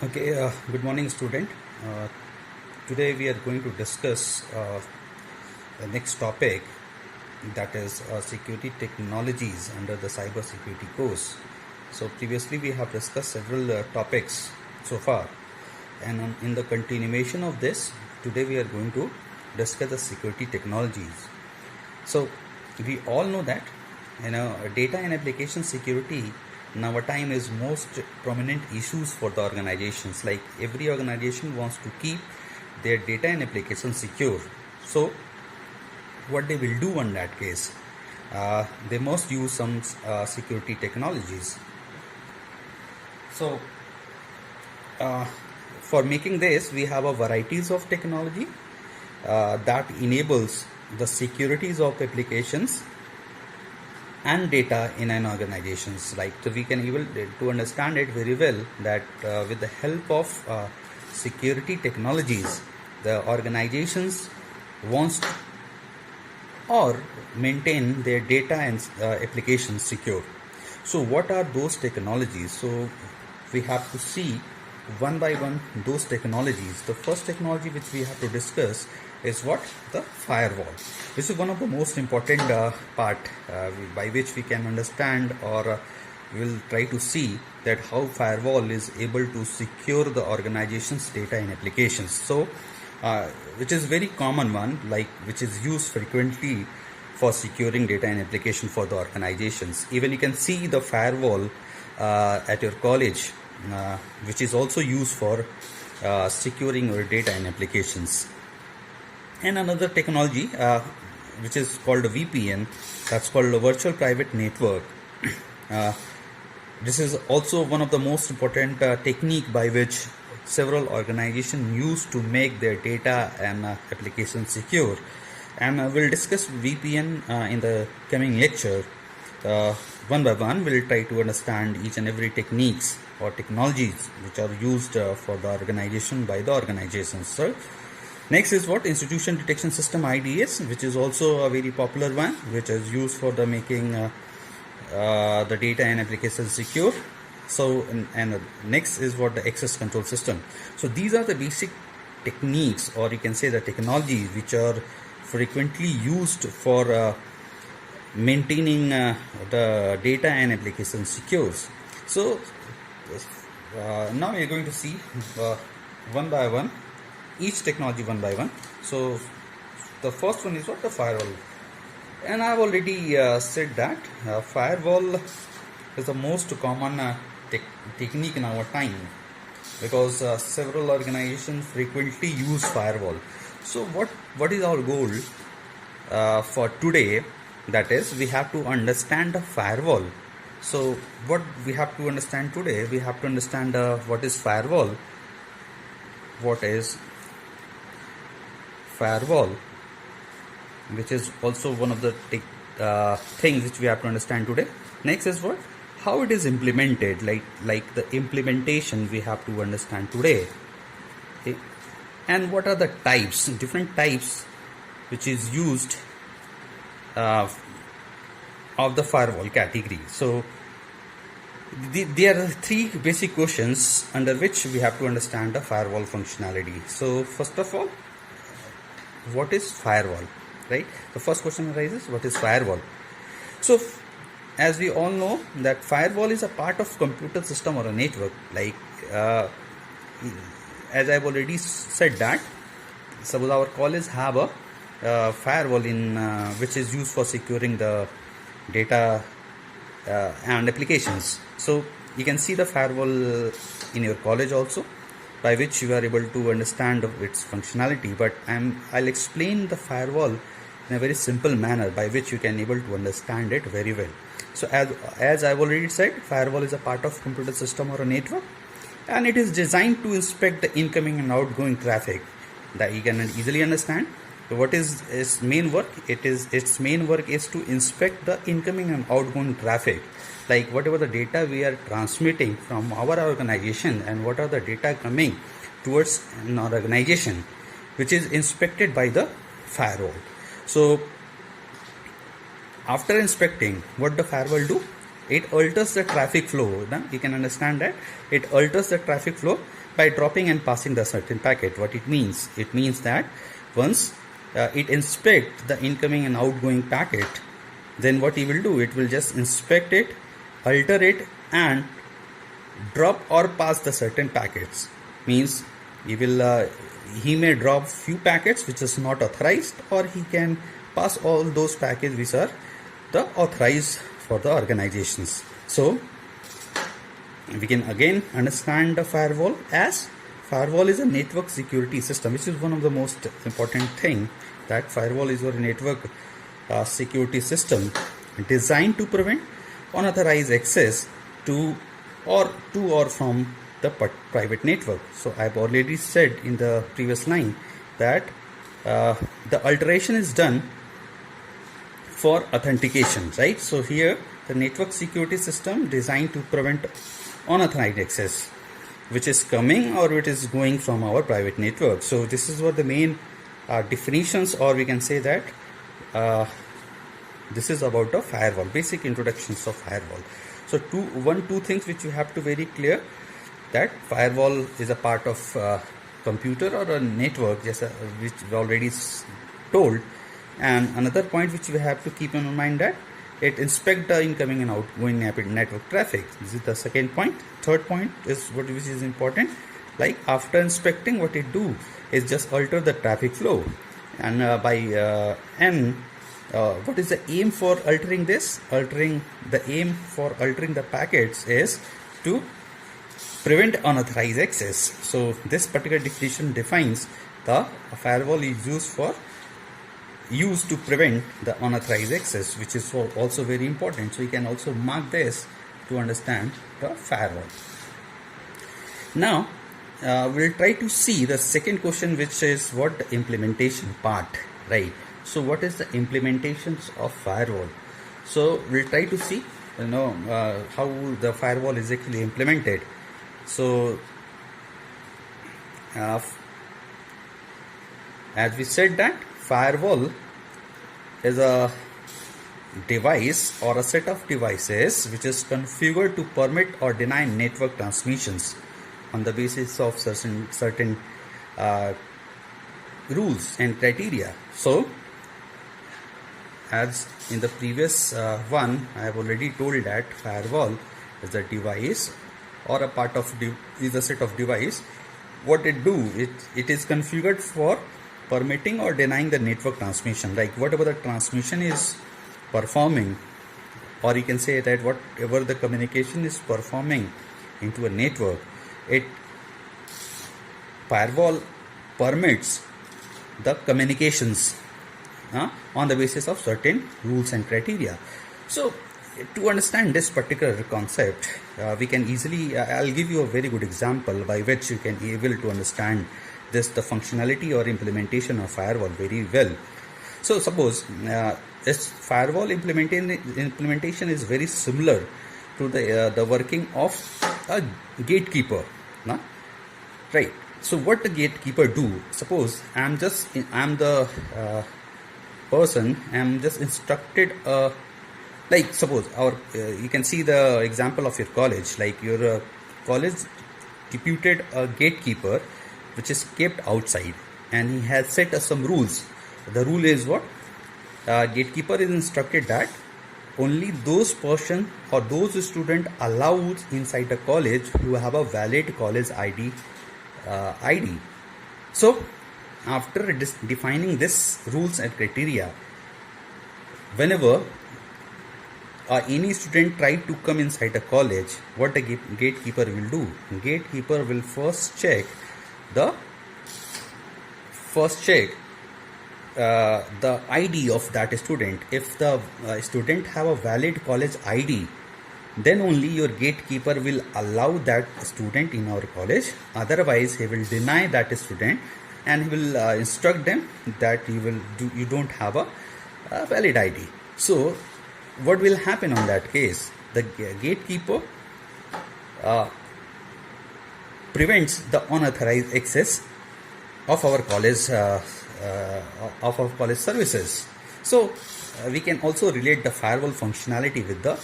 Okay, good morning, student. Uh, Today we are going to discuss the next topic, that is security technologies under the cyber security course. So previously we have discussed several topics so far, and in the continuation of this, today we are going to discuss the security technologies. So we all know that data and application security in our time is most prominent issues for the organizations. Like every organization wants to keep their data and applications secure. So what they will do in that case, they must use some security technologies. So uh, for making this, we have a varieties of technology that enables the securities of applications and data in an organizations. Like, so we can able to understand it very well that with the help of security technologies, the organizations wants or maintain their data and applications secure. So what are those technologies? So we have to see one by one those technologies. The first technology which we have to discuss is what? The firewall. This is one of the most important part by which we can understand, or we'll try to see that how firewall is able to secure the organization's data and applications. So which is very common one, like which is used frequently for securing data and application for the organizations. Even you can see the firewall at your college, which is also used for securing your data and applications. And another technology which is called a VPN, that's called a virtual private network. This is also one of the most important technique by which several organizations use to make their data and applications secure. And we'll discuss VPN in the coming lecture. One by one, we'll try to understand each and every techniques or technologies which are used for the organization by the organizations. So next is what? Institution detection system, IDS, which is also a very popular one, which is used for the making the data and applications secure. So and next is what? The access control system. So these are the basic techniques, or you can say the technologies which are frequently used for maintaining the data and application secure. So now we are going to see one by one each technology one by one. So the first one is what? The firewall. And I have already said that firewall is the most common technique in our time, because several organizations frequently use firewall. So what is our goal for today? That is, we have to understand the firewall. So what we have to understand today, we have to understand what is firewall, what is firewall, which is also one of the things which we have to understand today. Next is what? How it is implemented, like the implementation we have to understand today. Okay. And what are the types, different types which is used of the firewall category. So there are three basic questions under which we have to understand the firewall functionality. So first of all, what is firewall? Right? The first question arises, what is firewall? So as we all know that firewall is a part of computer system or a network. Like as I've already said that suppose our college have a firewall in which is used for securing the data and applications. So you can see the firewall in your college also, by which you are able to understand its functionality. But I'll explain the firewall in a very simple manner by which you can able to understand it very well. So as I've already said, firewall is a part of computer system or a network, and it is designed to inspect the incoming and outgoing traffic. That you can easily understand. So what is its main work? Its main work is to inspect the incoming and outgoing traffic, like whatever the data we are transmitting from our organization and what are the data coming towards an organization, which is inspected by the firewall. So after inspecting, what the firewall do? it alters the traffic flow. Now you can understand that it alters the traffic flow by dropping and passing the certain packet. What it means? It means that once it inspects the incoming and outgoing packet, then what it will do, it will just inspect it, alter it, and drop or pass the certain packets. Means he may drop few packets which is not authorized, or he can pass all those packets which are the authorized for the organizations. So we can again understand the firewall as firewall is a network security system, which is one of the most important thing, that firewall is your network security system designed to prevent unauthorized access to or from the private network. So I've already said in the previous line that the alteration is done for authentication, right? So here the network security system designed to prevent unauthorized access which is coming or it is going from our private network. So this is what the main definitions, or we can say that this is about the firewall, basic introductions of firewall. So two things which you have to very clear, that firewall is a part of computer or a network, just which we already told. And another point which we have to keep in mind, that it inspect the incoming and outgoing network traffic. This is the second point. Third point is which is important, like after inspecting, what it do is just alter the traffic flow. And what is the aim for altering this? The aim for altering the packets is to prevent unauthorized access. So this particular definition defines the firewall is used to prevent the unauthorized access, which is also very important. So you can also mark this to understand the firewall. Now we'll try to see the second question, which is what the implementation part, right? So what is the implementations of firewall? So we'll try to see how the firewall is actually implemented. So as we said that firewall is a device or a set of devices which is configured to permit or deny network transmissions on the basis of certain rules and criteria. So as in the previous one, I have already told that firewall is a device or a part of is a set of device. What it do, it is configured for permitting or denying the network transmission, like whatever the transmission is performing, or you can say that whatever the communication is performing into a network, firewall permits the communications on the basis of certain rules and criteria. So to understand this particular concept, we can easily, I'll give you a very good example by which you can able to understand the functionality or implementation of firewall very well. So suppose this firewall implementation is very similar to the working of a gatekeeper, right? So what the gatekeeper do? Suppose I'm the person. I'm just instructed. Like suppose you can see the example of your college. Like your college deputed a gatekeeper, which is kept outside, and he has set some rules. The rule is what? Gatekeeper is instructed that only those person or those student allowed inside the college who have a valid college ID. So after defining this rules and criteria, whenever any student try to come inside a college, what the gatekeeper will do? Gatekeeper will first check the ID of that student. If the student have a valid college ID, then only your gatekeeper will allow that student in our college. Otherwise, he will deny that student, and he will instruct them that you don't have a valid ID. So what will happen on that case? The gatekeeper prevents the unauthorized access of our college services. So we can also relate the firewall functionality with the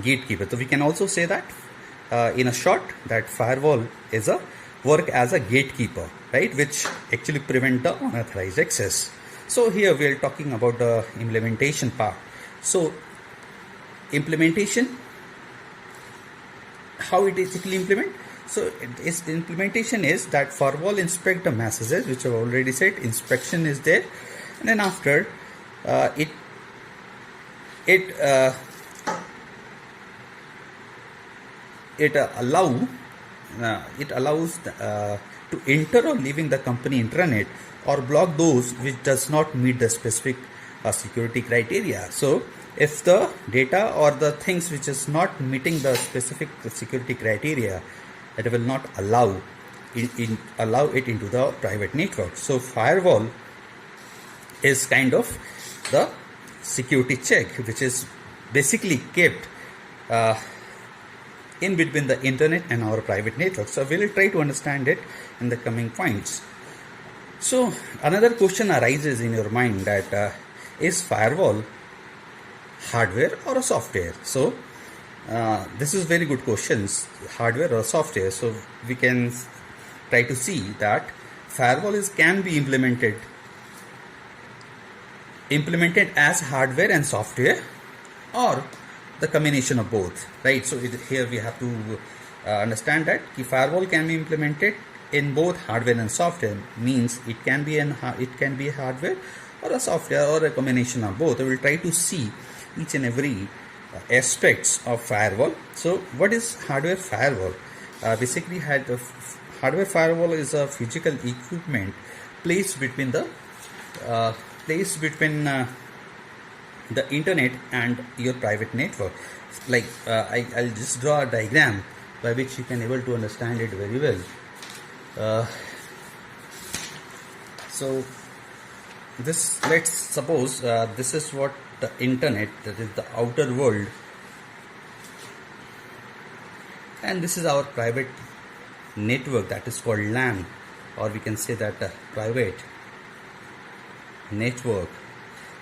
gatekeeper. So we can also say that in a short, that firewall is a work as a gatekeeper, right, which actually prevent the unauthorized access. So here we are talking about the implementation part. So implementation, how it is actually implement. So its implementation is that firewall inspect the messages, which I've already said. Inspection is there, and then after it allows to enter or leaving the company intranet, or block those which does not meet the specific security criteria. So if the data or the things which is not meeting the specific security criteria, it will not allow it into the private network. So firewall is kind of the security check, which is basically kept in between the internet and our private network. So we will try to understand it in the coming points. So another question arises in your mind that is firewall hardware or a software? So this is very good questions, hardware or software. So we can try to see that firewall can be implemented as hardware and software, or the combination of both, right? So here we have to understand that the firewall can be implemented in both hardware and software. Means it can be hardware or a software, or a combination of both. I will try to see each and every aspects of firewall. So what is hardware firewall? Basically hardware firewall is a physical equipment placed between the internet and your private network. Like I'll just draw a diagram by which you can able to understand it very well. So this, let's suppose this is what the internet, that is the outer world, and this is our private network, that is called LAN, or we can say that private network.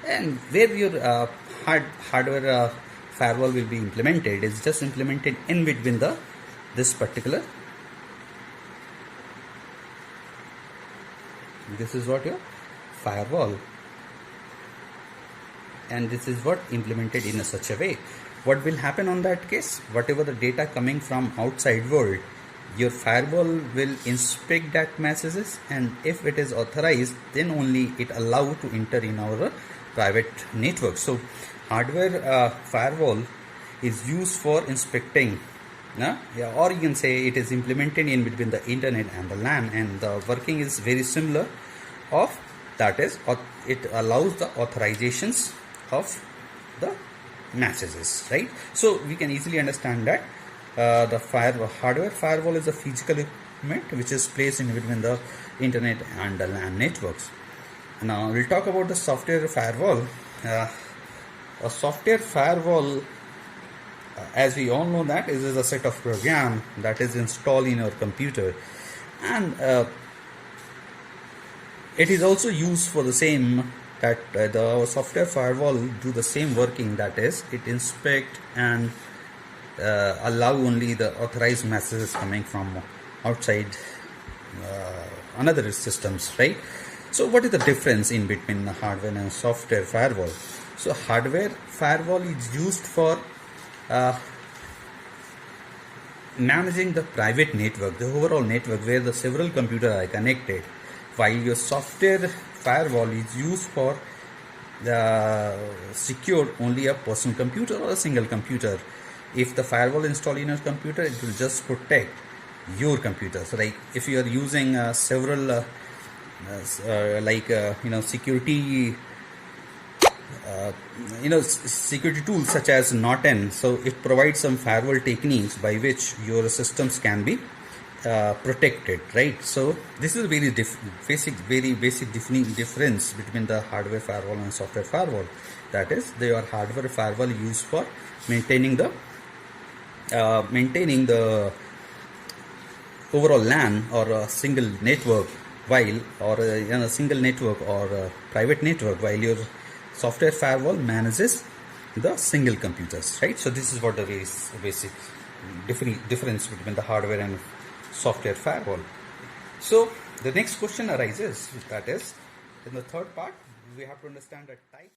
And where your hardware firewall will be implemented is just implemented in between this particular. This is what your firewall, and this is what implemented in such a way. What will happen on that case? Whatever the data coming from outside world, your firewall will inspect that messages, and if it is authorized, then only it allow to enter in our private network. So hardware firewall is used for inspecting, or you can say it is implemented in between the internet and the LAN, and the working is very similar of that is, it allows the authorizations of the messages, right? So we can easily understand that the hardware firewall is a physical equipment which is placed in between the internet and the LAN networks. Now we'll talk about the software firewall. A software firewall, as we all know, that is a set of program that is installed in your computer, and it is also used for the same, that the software firewall do the same working, that is it inspect and allow only the authorized messages coming from outside another systems, right? So what is the difference in between the hardware and software firewall? So hardware firewall is used for managing the private network, the overall network where the several computers are connected, while your software firewall is used for the secure only a personal computer or a single computer. If the firewall installed in your computer, it will just protect your computer. So like if you are using several security security tools such as Norton, so it provides some firewall techniques by which your systems can be protected, right? So this is very basic difference between the hardware firewall and software firewall. That is, your hardware firewall used for maintaining the overall LAN or a single network, while or a single network or a private network, while your software firewall manages the single computers, right? So this is what the basic difference between the hardware and software firewall. So the next question arises, that is, in the third part, we have to understand the type.